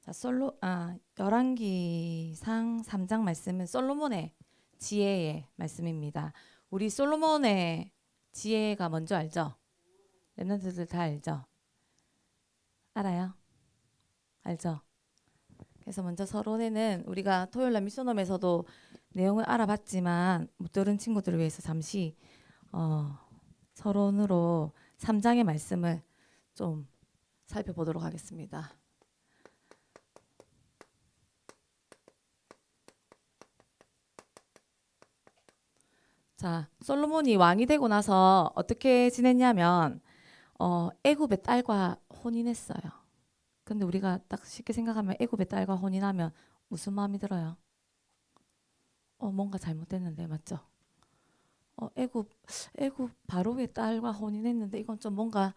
자, 열왕기상 3장 말씀은 솔로몬의 지혜의 말씀입니다. 우리 솔로몬의 지혜가 뭔지 알죠? 랩런트들 다 알죠? 알아요? 알죠? 그래서 먼저 서론에는 우리가 토요일날 미션홈에서도 내용을 알아봤지만 못 들은 친구들을 위해서 잠시 서론으로 3장의 말씀을 좀 살펴보도록 하겠습니다. 자, 솔로몬이 왕이 되고 나서 어떻게 지냈냐면 애굽의 딸과 혼인했어요. 근데 우리가 딱 쉽게 생각하면 애굽의 딸과 혼인하면 무슨 마음이 들어요? 뭔가 잘못됐는데 맞죠? 애굽 바로의 딸과 혼인했는데 이건 좀 뭔가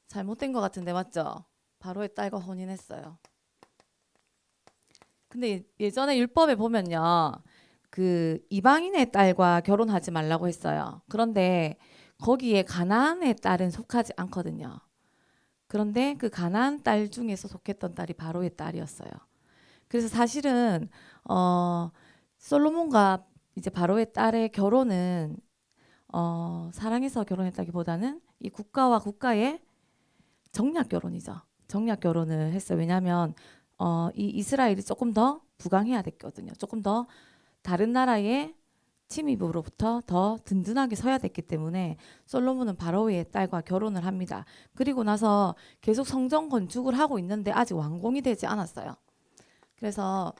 잘못된 것 같은데 맞죠? 바로의 딸과 혼인했어요. 근데 예전에 율법에 보면요. 그 이방인의 딸과 결혼하지 말라고 했어요. 그런데 거기에 가나안의 딸은 속하지 않거든요. 그런데 그 가나안 딸 중에서 속했던 딸이 바로의 딸이었어요. 그래서 사실은 솔로몬과 이제 바로의 딸의 결혼은 사랑해서 결혼했다기보다는 이 국가와 국가의 정략 결혼이죠. 정략 결혼을 했어요. 왜냐하면 이 이스라엘이 조금 더 부강해야 됐거든요. 조금 더 다른 나라의 침입으로부터 더 든든하게 서야 됐기 때문에 솔로몬은 바로의 딸과 결혼을 합니다. 그리고 나서 계속 성전 건축을 하고 있는데 아직 완공이 되지 않았어요. 그래서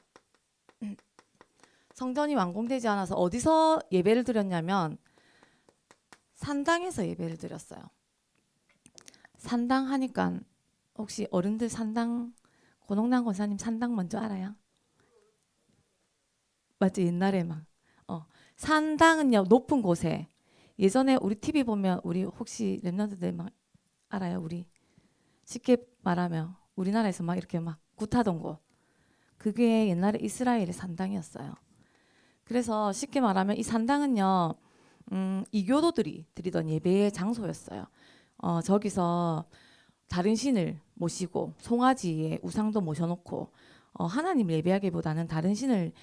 성전이 완공되지 않아서 어디서 예배를 드렸냐면 산당에서 예배를 드렸어요. 산당 하니까 혹시 어른들 산당 권홍남 권사님 산당 먼저 알아요? 맞죠? 옛날에 막 산당은요 높은 곳에 예전에 우리 TV 보면 우리 혹시 랩런트들 막 알아요? 우리 쉽게 말하면 우리나라에서 막 이렇게 막 굿하던 곳 그게 옛날에 이스라엘의 산당이었어요. 그래서 쉽게 말하면 이 산당은요 이교도들이 드리던 예배의 장소였어요. 저기서 다른 신을 모시고 송아지의 우상도 모셔놓고 하나님 예배하기보다는 다른 신을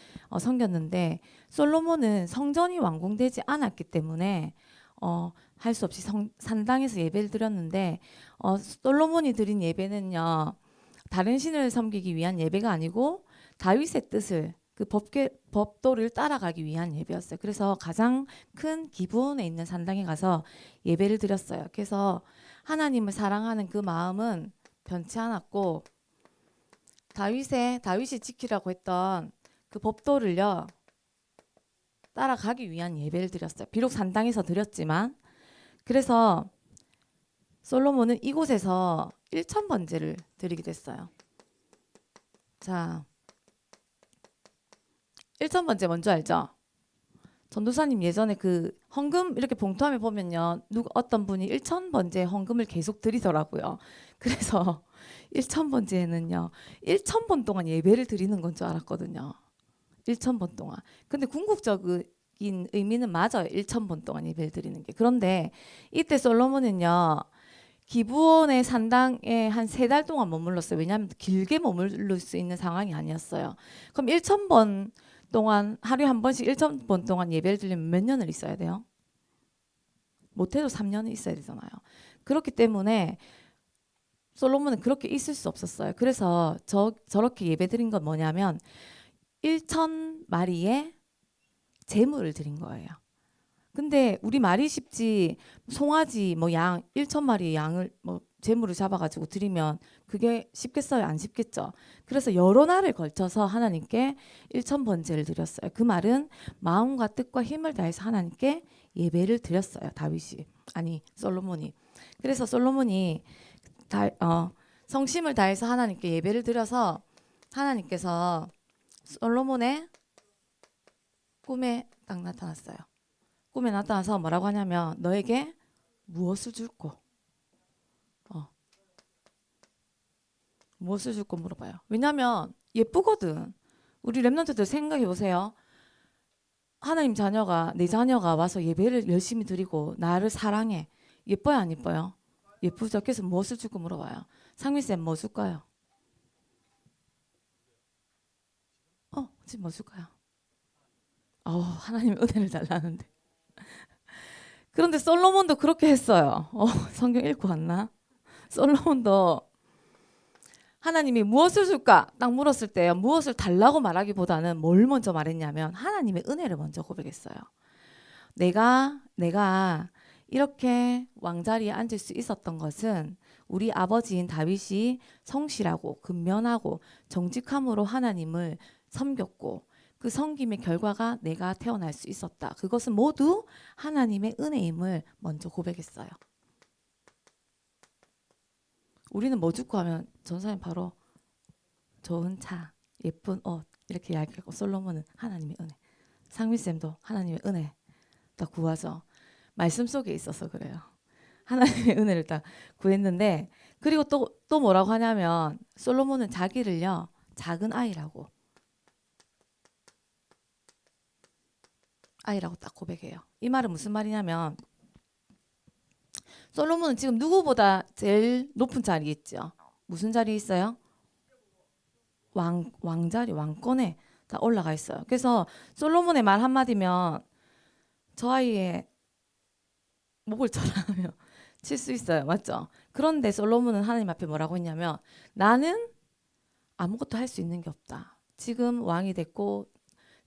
섬겼는데 솔로몬은 성전이 완공되지 않았기 때문에 할 수 없이 산당에서 예배를 드렸는데 솔로몬이 드린 예배는요 다른 신을 섬기기 위한 예배가 아니고 다윗의 뜻을 그 법도를 따라가기 위한 예배였어요. 그래서 가장 큰 기브온에 있는 산당에 가서 예배를 드렸어요. 그래서 하나님을 사랑하는 그 마음은 변치 않았고 다윗이 지키라고 했던 그 법도를요 따라가기 위한 예배를 드렸어요. 비록 산당에서 드렸지만 그래서 솔로몬은 이곳에서 1,000번제를 드리게 됐어요. 자, 1,000번제 뭔지 알죠? 전도사님 예전에 그 헌금 이렇게 봉투함에 보면요. 어떤 분이 1,000번째 헌금을 계속 드리더라고요. 그래서 1,000번째는요. 1,000번 동안 예배를 드리는 건 줄 알았거든요. 1,000번 동안. 근데 궁극적인 의미는 맞아요. 1,000번 동안 예배를 드리는 게. 그런데 이때 솔로몬은요. 기브온의 산당에 한 3달 동안 머물렀어요. 왜냐하면 길게 머무를 수 있는 상황이 아니었어요. 그럼 1,000번 동안 하루에 한 번씩 1,000번 동안 예배를 드리면 몇 년을 있어야 돼요? 못해도 3년은 있어야 되잖아요. 그렇기 때문에 솔로몬은 그렇게 있을 수 없었어요. 그래서 저렇게 예배 드린 건 뭐냐면 1,000마리의 제물을 드린 거예요. 근데 우리 말이 쉽지 송아지 뭐 양 1,000마리의 양을 뭐 제물을 잡아가지고 드리면 그게 쉽겠어요? 안 쉽겠죠. 그래서 여러 날을 걸쳐서 하나님께 1,000번제를 드렸어요. 그 말은 마음과 뜻과 힘을 다해서 하나님께 예배를 드렸어요. 다윗이 아니 솔로몬이. 그래서 솔로몬이 성심을 다해서 하나님께 예배를 드려서 하나님께서 솔로몬의 꿈에 딱 나타났어요. 꿈에 나타나서 뭐라고 하냐면 너에게 무엇을 줄고 무엇을 줄고 물어봐요. 왜냐면 예쁘거든. 우리 랩런트들 생각해 보세요. 하나님 자녀가 내 자녀가 와서 예배를 열심히 드리고 나를 사랑해. 예뻐요 안 예뻐요? 예쁘죠. 그래서 무엇을 줄고 물어봐요. 상민쌤 뭐 줄까요? 지금 뭐 줄까요? 하나님의 은혜를 달라는데. 그런데 솔로몬도 그렇게 했어요. 성경 읽고 왔나? 솔로몬도 하나님이 무엇을 줄까? 딱 물었을 때요. 무엇을 달라고 말하기보다는 뭘 먼저 말했냐면 하나님의 은혜를 먼저 고백했어요. 내가 이렇게 왕자리에 앉을 수 있었던 것은 우리 아버지인 다윗이 성실하고 근면하고 정직함으로 하나님을 섬겼고 그 섬김의 결과가 내가 태어날 수 있었다. 그것은 모두 하나님의 은혜임을 먼저 고백했어요. 우리는 뭐 죽고 하면 전사님 바로 좋은 차, 예쁜 옷 이렇게 이야기하고 솔로몬은 하나님의 은혜. 상미쌤도 하나님의 은혜 딱 구하죠. 말씀 속에 있어서 그래요. 하나님의 은혜를 딱 구했는데 그리고 또 뭐라고 하냐면 솔로몬은 자기를요 작은 아이라고 딱 고백해요. 이 말은 무슨 말이냐면 솔로몬은 지금 누구보다 제일 높은 자리에 있죠. 무슨 자리에 있어요? 왕자리, 왕권에 다 올라가 있어요. 그래서 솔로몬의 말 한마디면 저 아이의 목을 쳐라며 칠 수 있어요. 맞죠? 그런데 솔로몬은 하나님 앞에 뭐라고 했냐면 나는 아무것도 할 수 있는 게 없다. 지금 왕이 됐고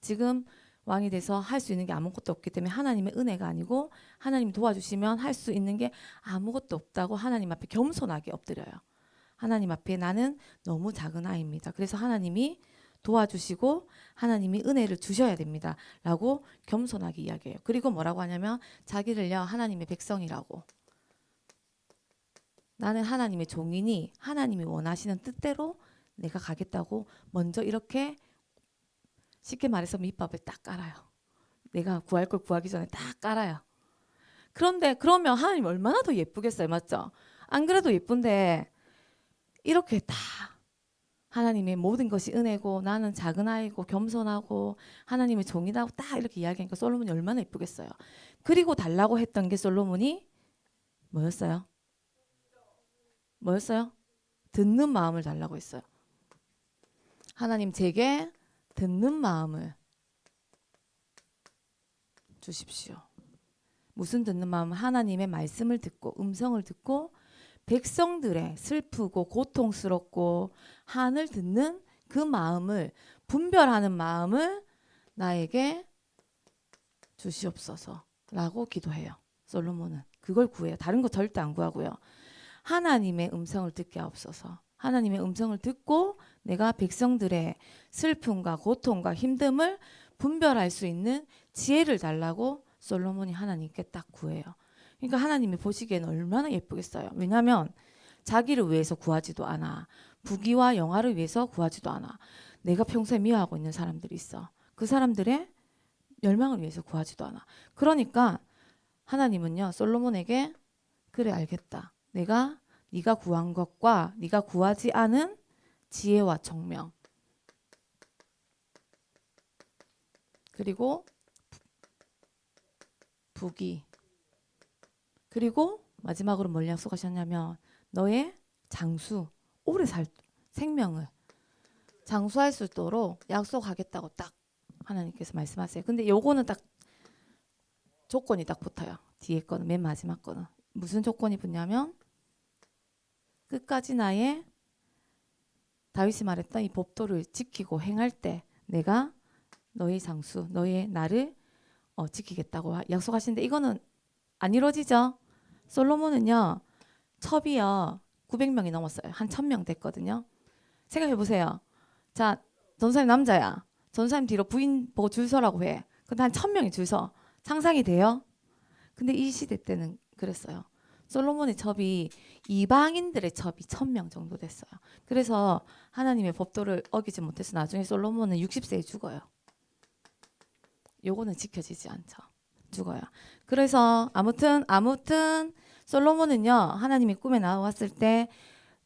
지금 왕이 돼서 할 수 있는 게 아무것도 없기 때문에 하나님의 은혜가 아니고 하나님 도와주시면 할 수 있는 게 아무것도 없다고 하나님 앞에 겸손하게 엎드려요. 하나님 앞에 나는 너무 작은 아이입니다. 그래서 하나님이 도와주시고 하나님이 은혜를 주셔야 됩니다. 라고 겸손하게 이야기해요. 그리고 뭐라고 하냐면 자기를요 하나님의 백성이라고 나는 하나님의 종이니 하나님이 원하시는 뜻대로 내가 가겠다고 먼저 이렇게 쉽게 말해서 밑밥을 딱 깔아요. 내가 구할 걸 구하기 전에 딱 깔아요. 그런데 그러면 하나님 얼마나 더 예쁘겠어요. 맞죠? 안 그래도 예쁜데 이렇게 다 하나님의 모든 것이 은혜고 나는 작은 아이고 겸손하고 하나님의 종이다 딱 이렇게 이야기하니까 솔로몬이 얼마나 예쁘겠어요. 그리고 달라고 했던 게 솔로몬이 뭐였어요? 듣는 마음을 달라고 했어요. 하나님 제게 듣는 마음을 주십시오. 무슨 듣는 마음? 하나님의 말씀을 듣고 음성을 듣고 백성들의 슬프고 고통스럽고 한을 듣는 그 마음을 분별하는 마음을 나에게 주시옵소서라고 기도해요. 솔로몬은 그걸 구해요. 다른 거 절대 안 구하고요. 하나님의 음성을 듣게 하옵소서. 하나님의 음성을 듣고 내가 백성들의 슬픔과 고통과 힘듦을 분별할 수 있는 지혜를 달라고 솔로몬이 하나님께 딱 구해요. 그러니까 하나님이 보시기에는 얼마나 예쁘겠어요. 왜냐하면 자기를 위해서 구하지도 않아. 부귀와 영화를 위해서 구하지도 않아. 내가 평소에 미워하고 있는 사람들이 있어. 그 사람들의 멸망을 위해서 구하지도 않아. 그러니까 하나님은요 솔로몬에게 그래 알겠다. 내가 네가 구한 것과 네가 구하지 않은 지혜와 청명 그리고 부귀 그리고 마지막으로 뭘 약속하셨냐면 너의 장수 오래 살 생명을 장수할 수 있도록 약속하겠다고 딱 하나님께서 말씀하세요. 근데 요거는 딱 조건이 딱 붙어요. 뒤에 거는 맨 마지막 거는 무슨 조건이 붙냐면 끝까지 나의 다윗이 말했던 이 법도를 지키고 행할 때 내가 너의 장수 너의 나를 지키겠다고 약속하시는데 이거는 안 이루어지죠. 솔로몬은요 첩이요 900명이 넘었어요. 한 1000명 됐거든요. 생각해 보세요. 자 전사님 남자야. 전사님 뒤로 부인 보고 줄 서라고 해. 근데 한 1000명이 줄 서. 상상이 돼요? 근데 이 시대 때는 그랬어요. 솔로몬의 첩이 이방인들의 첩이 1000명 정도 됐어요. 그래서 하나님의 법도를 어기지 못해서 나중에 솔로몬은 60세에 죽어요. 요거는 지켜지지 않죠. 죽어요. 그래서 아무튼 솔로몬은요 하나님이 꿈에 나왔을 때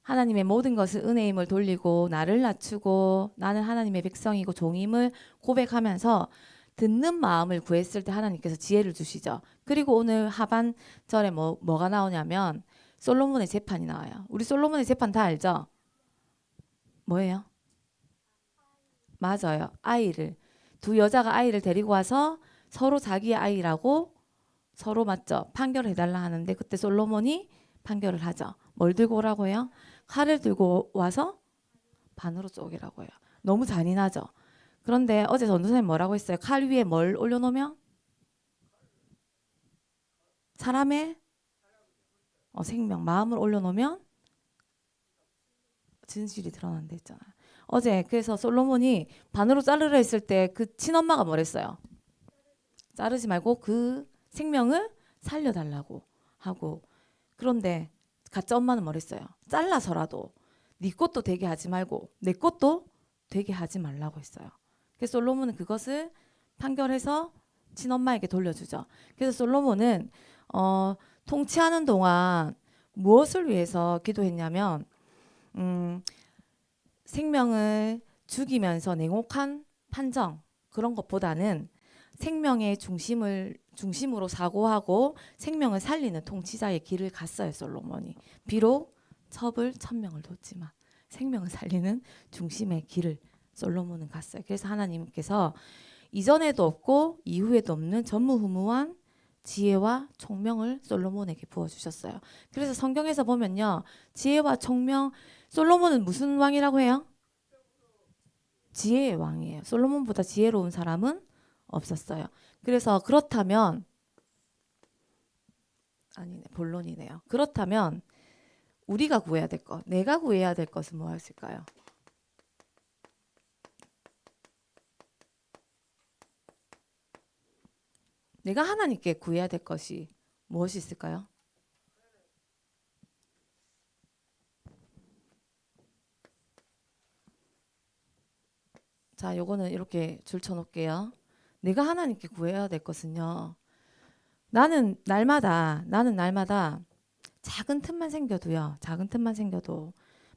하나님의 모든 것을 은혜임을 돌리고 나를 낮추고 나는 하나님의 백성이고 종임을 고백하면서 듣는 마음을 구했을 때 하나님께서 지혜를 주시죠. 그리고 오늘 하반절에 뭐가 나오냐면 솔로몬의 재판이 나와요. 우리 솔로몬의 재판 다 알죠? 뭐예요? 맞아요. 아이를 두 여자가 아이를 데리고 와서 서로 자기의 아이라고 서로 맞죠. 판결을 해달라 하는데 그때 솔로몬이 판결을 하죠. 뭘 들고 오라고 해요? 칼을 들고 와서 반으로 쪼개라고 해요. 너무 잔인하죠. 그런데 어제 전도사님 뭐라고 했어요? 칼 위에 뭘 올려놓으면 사람의 생명, 마음을 올려놓으면 진실이 드러난다 했잖아요. 어제 그래서 솔로몬이 반으로 자르려 했을 때 그 친엄마가 뭐랬어요? 자르지 말고 그 생명을 살려달라고 하고, 그런데 가짜 엄마는 뭐랬어요? 잘라서라도 네 것도 되게 하지 말고 내 것도 되게 하지 말라고 했어요. 그래서 솔로몬은 그것을 판결해서 친엄마에게 돌려주죠. 그래서 솔로몬은 통치하는 동안 무엇을 위해서 기도했냐면 생명을 죽이면서 냉혹한 판정 그런 것보다는 생명의 중심으로 사고하고 생명을 살리는 통치자의 길을 갔어요. 솔로몬이 비록 첩을 1000명을 뒀지만 생명을 살리는 중심의 길을 솔로몬은 갔어요. 그래서 하나님께서 이전에도 없고 이후에도 없는 전무후무한 지혜와 총명을 솔로몬에게 부어주셨어요. 그래서 성경에서 보면요, 지혜와 총명, 솔로몬은 무슨 왕이라고 해요? 지혜의 왕이에요. 솔로몬보다 지혜로운 사람은 없었어요. 그래서 그렇다면 아니네, 본론이네요. 그렇다면 우리가 구해야 될 것, 내가 구해야 될 것은 뭐였을까요? 내가 하나님께 구해야 될 것이 무엇이 있을까요? 자, 요거는 이렇게 줄쳐놓을게요. 내가 하나님께 구해야 될 것은요. 나는 날마다 작은 틈만 생겨도요. 작은 틈만 생겨도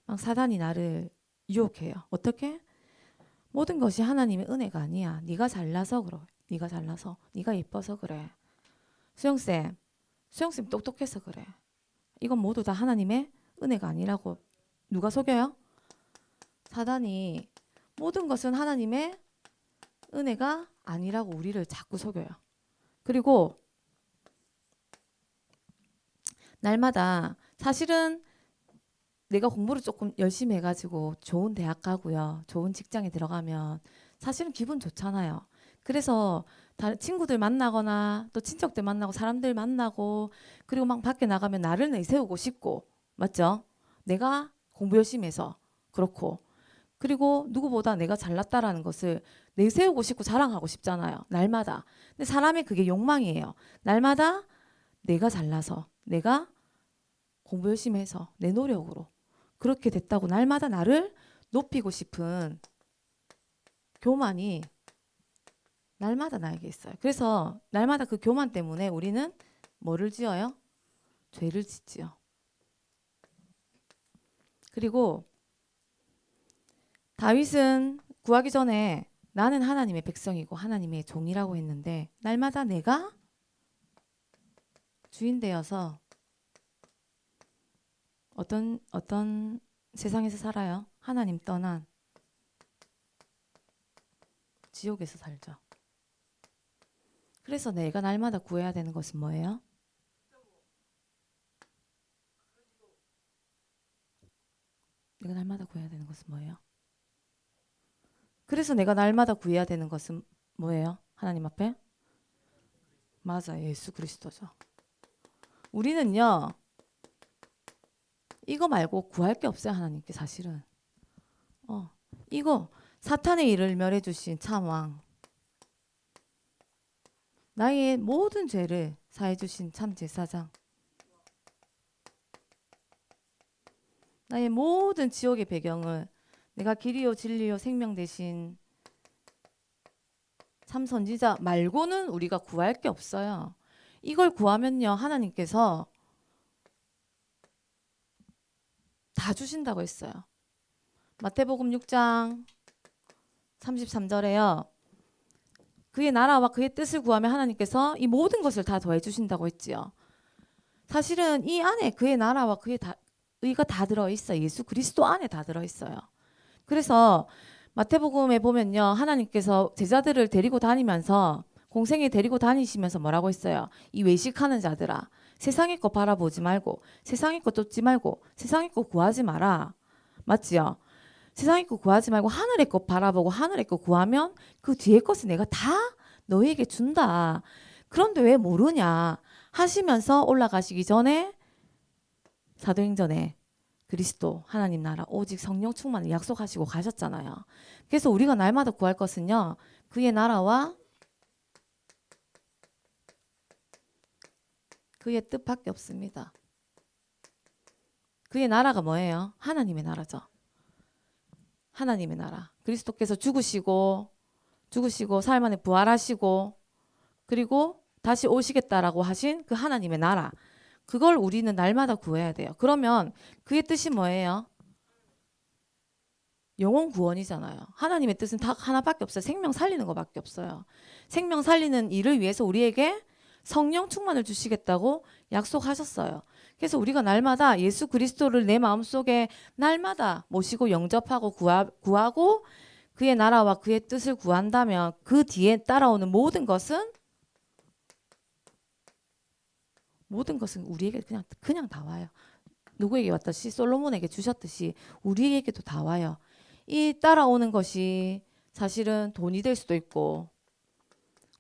막 사단이 나를 유혹해요. 어떻게? 모든 것이 하나님의 은혜가 아니야. 네가 잘나서 그래. 네가 잘나서. 네가 예뻐서 그래. 수영쌤 똑똑해서 그래. 이건 모두 다 하나님의 은혜가 아니라고 누가 속여요? 사단이 모든 것은 하나님의 은혜가 아니라고 우리를 자꾸 속여요. 그리고 날마다 사실은 내가 공부를 조금 열심히 해가지고 좋은 대학 가고요. 좋은 직장에 들어가면 사실은 기분 좋잖아요. 그래서 다른 친구들 만나거나 또 친척들 만나고 사람들 만나고 그리고 막 밖에 나가면 나를 내세우고 싶고 맞죠? 내가 공부 열심히 해서 그렇고 그리고 누구보다 내가 잘났다라는 것을 내세우고 싶고 자랑하고 싶잖아요. 날마다. 근데 사람의 그게 욕망이에요. 날마다 내가 잘나서 내가 공부 열심히 해서 내 노력으로 그렇게 됐다고 날마다 나를 높이고 싶은 교만이 날마다 나에게 있어요. 그래서 날마다 그 교만 때문에 우리는 뭐를 지어요? 죄를 짓지요. 그리고 다윗은 구하기 전에 나는 하나님의 백성이고 하나님의 종이라고 했는데 날마다 내가 주인 되어서 어떤 세상에서 살아요? 하나님 떠난 지옥에서 살죠. 그래서 내가 날마다 구해야 되는 것은 뭐예요? 내가 날마다 구해야 되는 것은 뭐예요? 그래서 내가 날마다 구해야 되는 것은 뭐예요? 하나님 앞에? 맞아, 예수 그리스도죠. 우리는요, 이거 말고 구할 게 없어요, 하나님께 사실은. 이거 사탄의 일을 멸해 주신 참 왕. 나의 모든 죄를 사해 주신 참 제사장. 나의 모든 지옥의 배경을 내가 길이요 진리요 생명 대신 참 선지자 말고는 우리가 구할 게 없어요. 이걸 구하면요, 하나님께서 다 주신다고 했어요. 마태복음 6장 33절에요. 그의 나라와 그의 뜻을 구하면 하나님께서 이 모든 것을 다 더해 주신다고 했지요. 사실은 이 안에 그의 나라와 그의 의가 다 들어 있어요. 예수 그리스도 안에 다 들어 있어요. 그래서 마태복음에 보면요. 하나님께서 제자들을 데리고 다니면서 공생에 데리고 다니시면서 뭐라고 했어요? 이 외식하는 자들아, 세상의 것 바라보지 말고 세상의 것 쫓지 말고 세상의 것 구하지 마라. 맞지요? 세상의 것 구하지 말고 하늘의 것 바라보고 하늘의 것 구하면 그 뒤에 것을 내가 다 너희에게 준다. 그런데 왜 모르냐 하시면서 올라가시기 전에 사도행전에 그리스도 하나님 나라 오직 성령 충만을 약속하시고 가셨잖아요. 그래서 우리가 날마다 구할 것은요. 그의 나라와 그의 뜻밖에 없습니다. 그의 나라가 뭐예요? 하나님의 나라죠. 하나님의 나라. 그리스도께서 죽으시고 사흘 만에 부활하시고 그리고 다시 오시겠다라고 하신 그 하나님의 나라. 그걸 우리는 날마다 구해야 돼요. 그러면 그의 뜻이 뭐예요? 영혼 구원이잖아요. 하나님의 뜻은 딱 하나밖에 없어요. 생명 살리는 것밖에 없어요. 생명 살리는 일을 위해서 우리에게 성령 충만을 주시겠다고 약속하셨어요. 그래서 우리가 날마다 예수 그리스도를 내 마음속에 날마다 모시고 영접하고 구하고 그의 나라와 그의 뜻을 구한다면 그 뒤에 따라오는 모든 것은 우리에게 그냥 다 와요. 누구에게 왔듯이 솔로몬에게 주셨듯이 우리에게도 다 와요. 이 따라오는 것이 사실은 돈이 될 수도 있고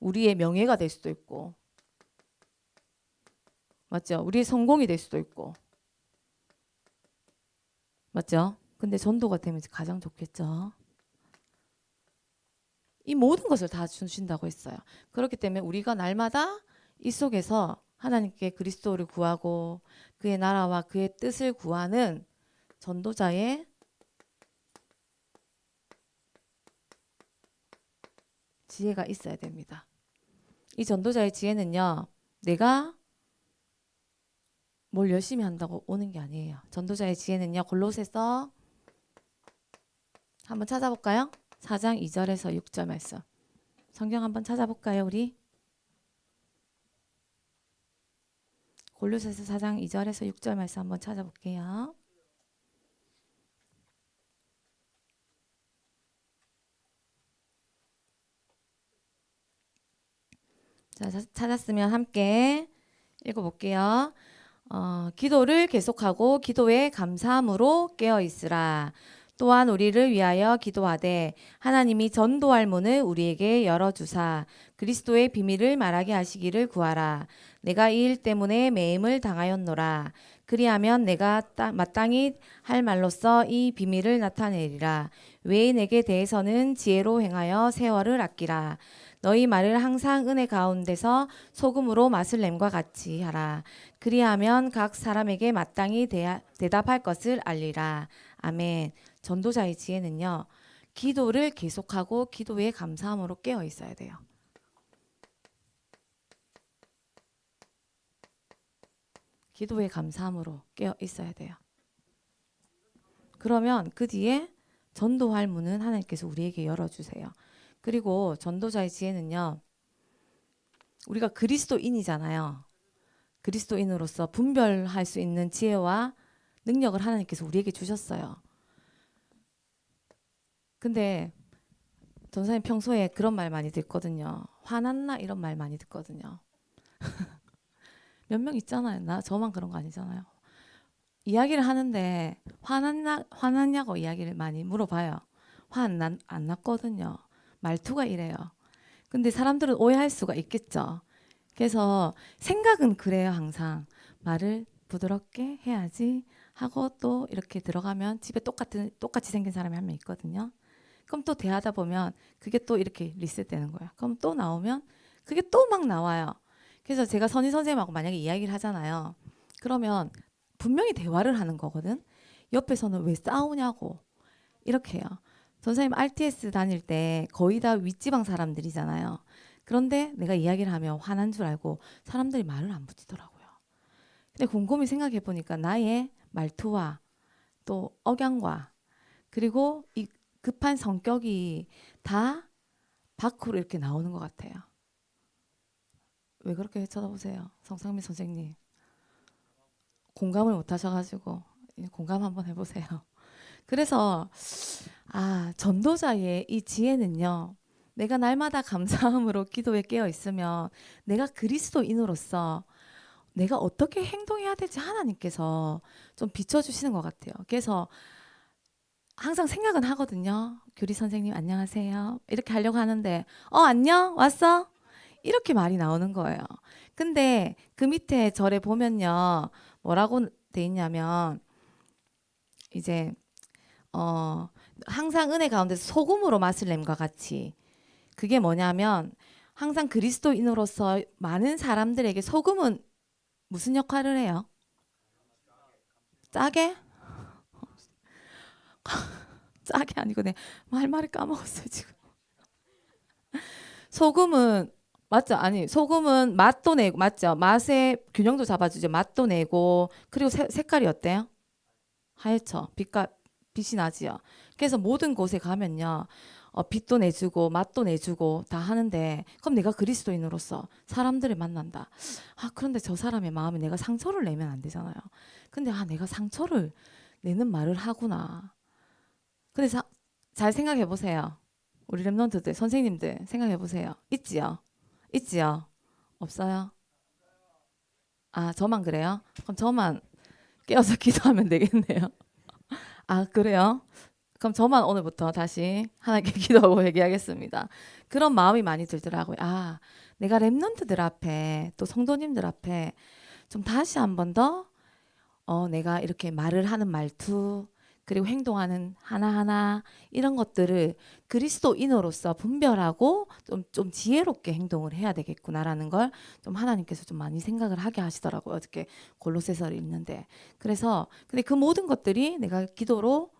우리의 명예가 될 수도 있고 맞죠? 우리의 성공이 될 수도 있고 맞죠? 근데 전도가 되면 가장 좋겠죠. 이 모든 것을 다 주신다고 했어요. 그렇기 때문에 우리가 날마다 이 속에서 하나님께 그리스도를 구하고 그의 나라와 그의 뜻을 구하는 전도자의 지혜가 있어야 됩니다. 이 전도자의 지혜는요. 내가 뭘 열심히 한다고 오는 게 아니에요. 전도자의 지혜는요. 골로새서 한번 찾아볼까요? 4장 2절에서 6절 말씀. 성경 한번 찾아볼까요, 우리? 골로새서 4장 2절에서 6절 말씀 한번 찾아볼게요. 자, 찾았으면 함께 읽어볼게요. 기도를 계속하고 기도에 감사함으로 깨어 있으라. 또한 우리를 위하여 기도하되 하나님이 전도할 문을 우리에게 열어주사 그리스도의 비밀을 말하게 하시기를 구하라. 내가 이 일 때문에 매임을 당하였노라. 그리하면 내가 마땅히 할 말로써 이 비밀을 나타내리라. 외인에게 대해서는 지혜로 행하여 세월을 아끼라. 너희 말을 항상 은혜 가운데서 소금으로 맛을 냄과 같이 하라. 그리하면 각 사람에게 마땅히 대답할 것을 알리라. 아멘. 전도자의 지혜는요. 기도를 계속하고 기도에 감사함으로 깨어 있어야 돼요. 기도에 감사함으로 깨어 있어야 돼요. 그러면 그 뒤에 전도할 문은 하나님께서 우리에게 열어주세요. 그리고 전도자의 지혜는요. 우리가 그리스도인이잖아요. 그리스도인으로서 분별할 수 있는 지혜와 능력을 하나님께서 우리에게 주셨어요. 근데 전사님 평소에 그런 말 많이 듣거든요. 화났나 이런 말 많이 듣거든요. 몇 명 있잖아요. 저만 그런 거 아니잖아요. 이야기를 하는데 화났냐고 이야기를 많이 물어봐요. 화 안 났거든요. 말투가 이래요. 근데 사람들은 오해할 수가 있겠죠. 그래서 생각은 그래요. 항상 부드럽게 해야지 하고 또 이렇게 들어가면 집에 똑같이 생긴 사람이 한 명 있거든요. 그럼 또 대하다 보면 그게 또 이렇게 리셋되는 거예요. 그럼 또 나오면 그게 또 막 나와요. 그래서 제가 선희 선생님하고 만약에 이야기를 하잖아요. 그러면 분명히 대화를 하는 거거든. 옆에서는 왜 싸우냐고 이렇게 해요. 선생님 RTS 다닐 때 거의 다 윗지방 사람들이잖아요. 그런데 내가 이야기를 하면 화난 줄 알고 사람들이 말을 안 붙이더라고요. 근데 곰곰이 생각해 보니까 나의 말투와 또 억양과 그리고 이 급한 성격이 다 밖으로 이렇게 나오는 것 같아요. 왜 그렇게 쳐다보세요? 성상민 선생님. 공감을 못 하셔가지고 공감 한번 해보세요. 그래서 전도자의 이 지혜는요. 내가 날마다 감사함으로 기도에 깨어 있으면 내가 그리스도인으로서 내가 어떻게 행동해야 될지 하나님께서 좀 비춰주시는 것 같아요. 그래서 항상 생각은 하거든요. 교리 선생님 안녕하세요. 이렇게 하려고 하는데 안녕 왔어? 이렇게 말이 나오는 거예요. 근데 그 밑에 절에 보면요. 뭐라고 돼 있냐면 이제 항상 은혜 가운데서 소금으로 맛을 냄과 같이 그게 뭐냐면 항상 그리스도인으로서 많은 사람들에게 소금은 무슨 역할을 해요? 짜게? 짜게 아니고 내 말을 까먹었어요 지금. 소금은 맞죠? 아니 소금은 맛도 내고 맞죠? 맛의 균형도 잡아주죠. 맛도 내고 그리고 색깔이 어때요? 하얗죠. 빛이 나지요. 그래서 모든 곳에 가면요. 빛도 내주고 맛도 내주고 다 하는데 그럼 내가 그리스도인으로서 사람들을 만난다. 그런데 저 사람의 마음에 내가 상처를 내면 안 되잖아요. 근데 내가 상처를 내는 말을 하구나. 근데 잘 생각해 보세요. 우리 랩런트들 선생님들 생각해 보세요. 있지요? 있지요? 없어요? 저만 그래요? 그럼 저만 깨어서 기도하면 되겠네요. 그래요? 그럼 저만 오늘부터 다시 하나님께 기도하고 회개하겠습니다. 그런 마음이 많이 들더라고요. 내가 랩런트들 앞에 또 성도님들 앞에 좀 다시 한 번 더 내가 이렇게 말을 하는 말투 그리고 행동하는 하나하나 이런 것들을 그리스도인으로서 분별하고 좀 지혜롭게 행동을 해야 되겠구나라는 걸 좀 하나님께서 좀 많이 생각을 하게 하시더라고요. 어저께 골로새서를 읽는데. 그래서 근데 그 모든 것들이 내가 기도로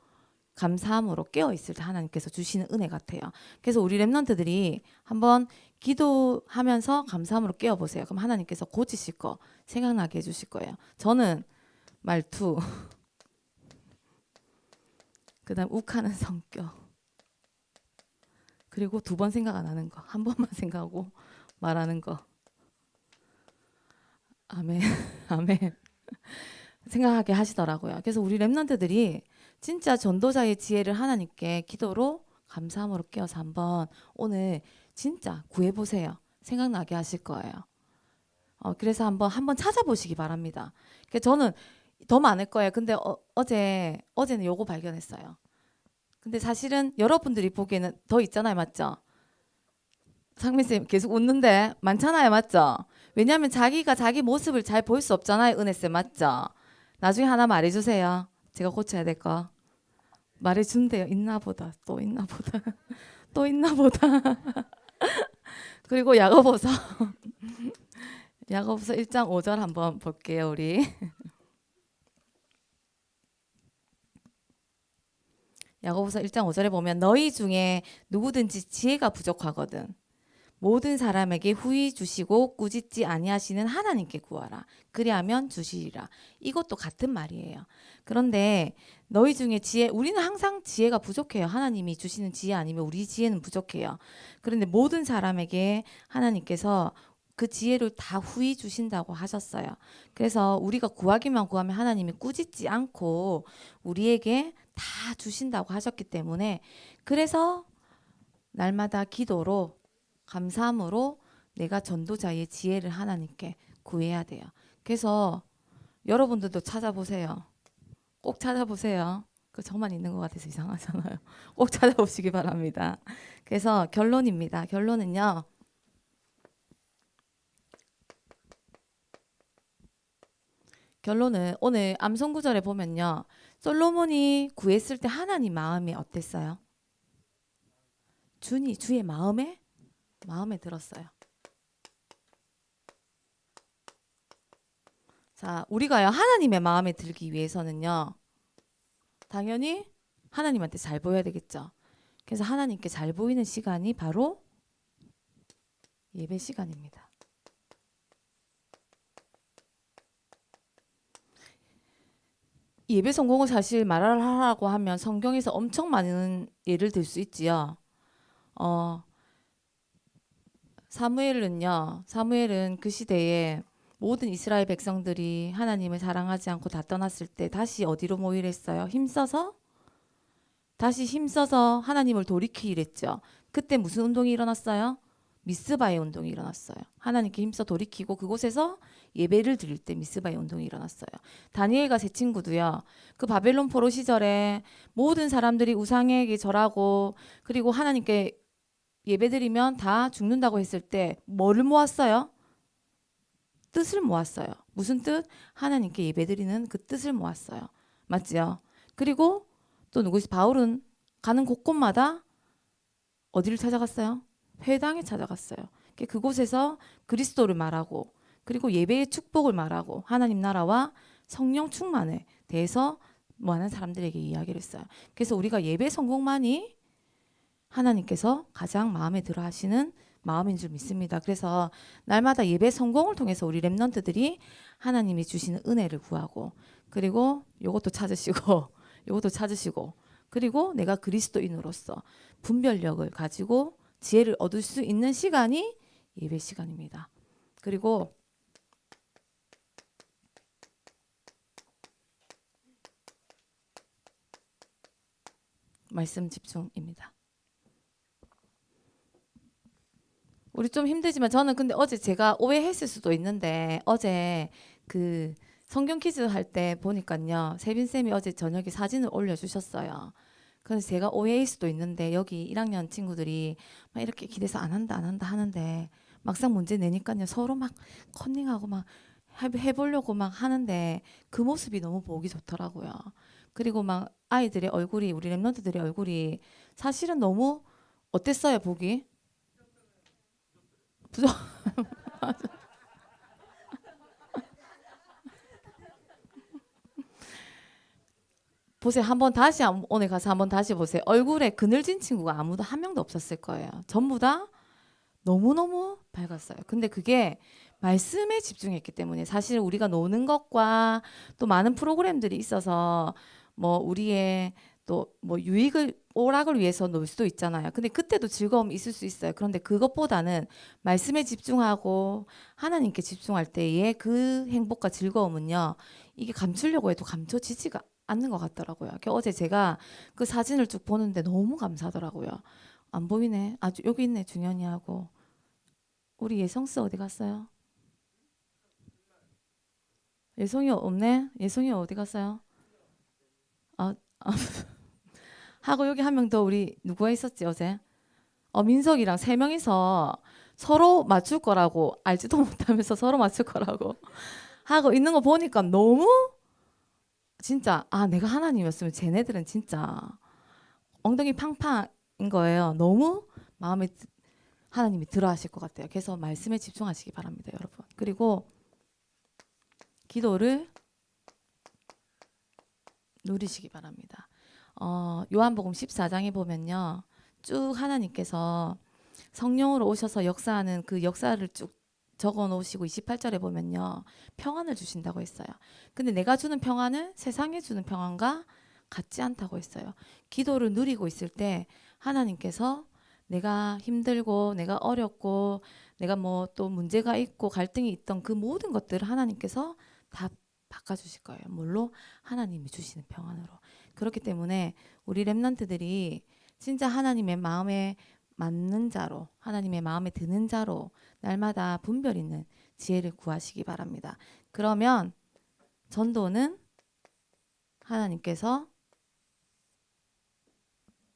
감사함으로 깨어 있을 때 하나님께서 주시는 은혜 같아요. 그래서 우리 랩런트들이 한번 기도하면서 감사함으로 깨어 보세요. 그럼 하나님께서 고치실 거 생각나게 해주실 거예요. 저는 말투, 그다음 욱하는 성격, 그리고 두 번 생각 안 하는 거, 한 번만 생각하고 말하는 거. 아멘, 아멘. 생각하게 하시더라고요. 그래서 우리 랩런트들이 진짜 전도자의 지혜를 하나님께 기도로 감사함으로 깨어서 한번 오늘 진짜 구해보세요. 생각나게 하실 거예요. 그래서 한번 찾아보시기 바랍니다. 저는 더 많을 거예요. 근데 어제는 요거 발견했어요. 근데 사실은 여러분들이 보기에는 더 있잖아요. 맞죠? 상민쌤 계속 웃는데 많잖아요. 맞죠? 왜냐하면 자기가 자기 모습을 잘 볼 수 없잖아요. 은혜쌤 맞죠? 나중에 하나 말해주세요. 제가 고쳐야 될 거. 말해준대요. 있나 보다. 또 있나 보다. 또 있나 보다. 그리고 야고보서 야고보서 1장 5절 한번 볼게요. 우리 야고보서 1장 5절에 보면 너희 중에 누구든지 지혜가 부족하거든 모든 사람에게 후히 주시고 꾸짖지 아니하시는 하나님께 구하라. 그리하면 주시리라. 이것도 같은 말이에요. 그런데 너희 중에 우리는 항상 지혜가 부족해요. 하나님이 주시는 지혜 아니면 우리 지혜는 부족해요. 그런데 모든 사람에게 하나님께서 그 지혜를 다 후히 주신다고 하셨어요. 그래서 우리가 구하기만 구하면 하나님이 꾸짖지 않고 우리에게 다 주신다고 하셨기 때문에 그래서 날마다 기도로 감사함으로 내가 전도자의 지혜를 하나님께 구해야 돼요. 그래서 여러분들도 찾아보세요. 꼭 찾아보세요. 그 저만 있는 것 같아서 이상하잖아요. 꼭 찾아보시기 바랍니다. 그래서 결론입니다. 결론은요. 결론은 오늘 암송구절에 보면요. 솔로몬이 구했을 때 하나님 마음이 어땠어요? 주의 마음에 들었어요. 자, 우리가요 하나님의 마음에 들기 위해서는요 당연히 하나님한테 잘 보여야 되겠죠. 그래서 하나님께 잘 보이는 시간이 바로 예배 시간입니다. 예배 성공을 사실 말하라고 하면 성경에서 엄청 많은 예를 들 수 있지요. 사무엘은 그 시대에 모든 이스라엘 백성들이 하나님을 사랑하지 않고 다 떠났을 때 다시 어디로 모이랬어요? 힘써서 다시 힘써서 하나님을 돌이키랬죠. 그때 무슨 운동이 일어났어요? 미스바의 운동이 일어났어요. 하나님께 힘써 돌이키고 그곳에서 예배를 드릴 때 미스바의 운동이 일어났어요. 다니엘과 세 친구도요. 그 바벨론 포로 시절에 모든 사람들이 우상에게 절하고 그리고 하나님께 예배드리면 다 죽는다고 했을 때 뭐를 모았어요? 뜻을 모았어요. 무슨 뜻? 하나님께 예배드리는 그 뜻을 모았어요. 맞지요? 그리고 또 누구시 바울은 가는 곳곳마다 어디를 찾아갔어요? 회당에 찾아갔어요. 그곳에서 그리스도를 말하고 그리고 예배의 축복을 말하고 하나님 나라와 성령 충만에 대해서 많은 사람들에게 이야기를 했어요. 그래서 우리가 예배 성공만이 하나님께서 가장 마음에 들어 하시는 마음인 줄 믿습니다. 그래서 날마다 예배 성공을 통해서 우리 렘넌트들이 하나님이 주시는 은혜를 구하고 그리고 요것도 찾으시고 요것도 찾으시고 그리고 내가 그리스도인으로서 분별력을 가지고 지혜를 얻을 수 있는 시간이 예배 시간입니다. 그리고 말씀 집중입니다. 우리 좀 힘들지만 저는 근데 어제 제가 오해했을 수도 있는데 어제 그 성경 퀴즈 할 때 보니까요. 세빈 쌤이 어제 저녁에 사진을 올려주셨어요. 그래서 제가 오해일 수도 있는데 여기 1학년 친구들이 막 이렇게 기대서 안 한다 하는데 막상 문제 내니까요. 서로 막 컨닝하고 막 해보려고 막 하는데 그 모습이 너무 보기 좋더라고요. 그리고 막 아이들의 얼굴이 우리 랩런트들의 얼굴이 사실은 너무 어땠어요 보기? 부정 보세요. 한번 다시 오늘 가서 한번 다시 보세요. 얼굴에 그늘진 친구가 아무도 한 명도 없었을 거예요. 전부 다 너무너무 밝았어요. 근데 그게 말씀에 집중했기 때문에 사실 우리가 노는 것과 또 많은 프로그램들이 있어서 뭐 우리의 또 뭐 유익을 오락을 위해서 놀 수도 있잖아요. 근데 그때도 즐거움이 있을 수 있어요. 그런데 그것보다는 말씀에 집중하고 하나님께 집중할 때의 그 행복과 즐거움은요. 이게 감추려고 해도 감춰지지가 않는 것 같더라고요. 어제 제가 그 사진을 쭉 보는데 너무 감사하더라고요. 안 보이네. 아주 여기 있네. 중현이하고 우리 예성스 어디 갔어요? 예성이 없네. 예성이 어디 갔어요? 아, 하고 여기 한 명 더 우리 누구가 있었지 어제? 민석이랑 세 명이서 서로 맞출 거라고 알지도 못하면서 서로 맞출 거라고 하고 있는 거 보니까 너무 진짜 내가 하나님이었으면 쟤네들은 진짜 엉덩이 팡팡인 거예요. 너무 마음에 하나님이 들어하실 것 같아요. 그래서 말씀에 집중하시기 바랍니다, 여러분. 그리고 기도를 누리시기 바랍니다. 요한복음 14장에 보면요. 쭉 하나님께서 성령으로 오셔서 역사하는 그 역사를 쭉 적어 놓으시고 28절에 보면요. 평안을 주신다고 했어요. 근데 내가 주는 평안은 세상에 주는 평안과 같지 않다고 했어요. 기도를 누리고 있을 때 하나님께서 내가 힘들고 내가 어렵고 내가 뭐 또 문제가 있고 갈등이 있던 그 모든 것들을 하나님께서 다 바꿔주실 거예요. 뭘로? 하나님이 주시는 평안으로. 그렇기 때문에 우리 렘넌트들이 진짜 하나님의 마음에 맞는 자로 하나님의 마음에 드는 자로 날마다 분별 있는 지혜를 구하시기 바랍니다. 그러면 전도는 하나님께서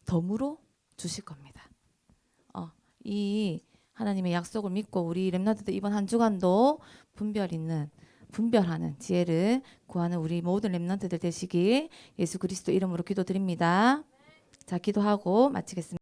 덤으로 주실 겁니다. 이 하나님의 약속을 믿고 우리 렘넌트들 이번 한 주간도 분별하는 지혜를 구하는 우리 모든 렘넌트들 되시길 예수 그리스도 이름으로 기도드립니다. 자, 기도하고 마치겠습니다.